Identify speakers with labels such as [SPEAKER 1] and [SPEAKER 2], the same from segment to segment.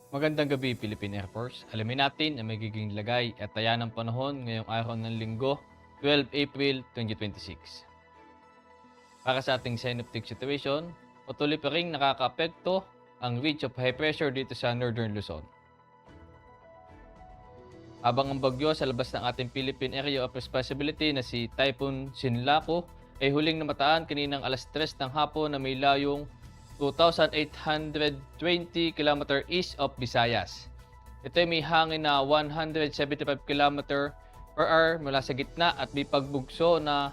[SPEAKER 1] Magandang gabi, Philippine Air Force. Alamin natin ang magiging lagay at taya ng panahon ngayong araw ng linggo, 12 April 2026. Para sa ating synoptic situation, patuloy pa rin nakakaapekto ang ridge of high pressure dito sa Northern Luzon. Habang ang bagyo sa labas ng ating Philippine Area of Responsibility na si Typhoon Sinlaku ay huling namataan kaninang alas 3 ng hapon na may layong 2,820 km east of Visayas. Ito ay may hangin na 175 km per hour mula sa gitna at may pagbugso na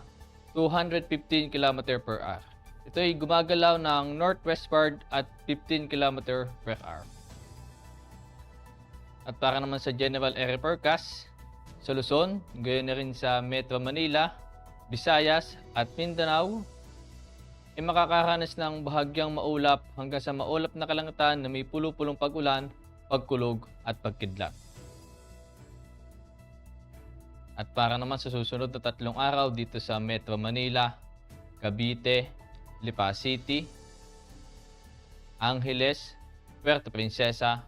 [SPEAKER 1] 215 km per hour. Ito ay gumagalaw ng northwestward at 15 km per hour. At para naman sa General Area Forecast, sa Luzon, gayon na rin sa Metro Manila, Visayas at Mindanao, ay makakaranas ng bahagyang maulap hanggang sa maulap na kalangitan na may pulo-pulong pag-ulan, pagkulog at pagkidlat. At para naman sa susunod na 3 araw dito sa Metro Manila, Cavite, Lipa City, Angeles, Puerto Princesa,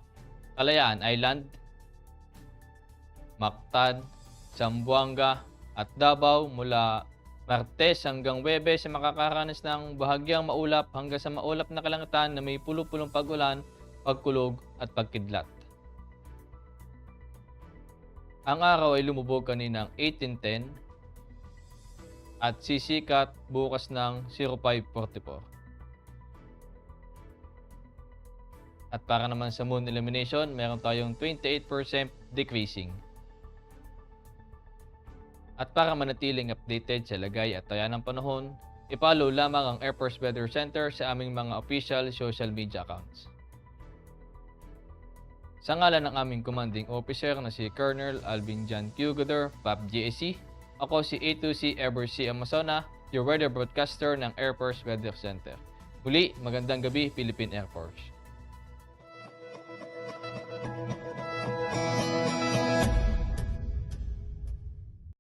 [SPEAKER 1] Kalayaan Island, Mactan, Zamboanga at Davao mula Martes hanggang Huwebes ay makakaranas ng bahagyang maulap hanggang sa maulap na kalangitan na may pulo-pulong pag-ulan, pagkulog at pagkidlat. Ang araw ay lumubog kaninang 18:10 at sisikat bukas ng 05:44. At para naman sa moon illumination, meron tayong 28% decreasing. At para manatiling updated sa lagay at taya ng panahon, i-follow lamang ang Air Force Weather Center sa aming mga official social media accounts. Sa ngalan ng aming commanding officer na si Colonel Alvin John Q. Goder, PAP GAC, ako si A2C Ever C. Amazona, your weather broadcaster ng Air Force Weather Center. Muli, magandang gabi, Philippine Air Force.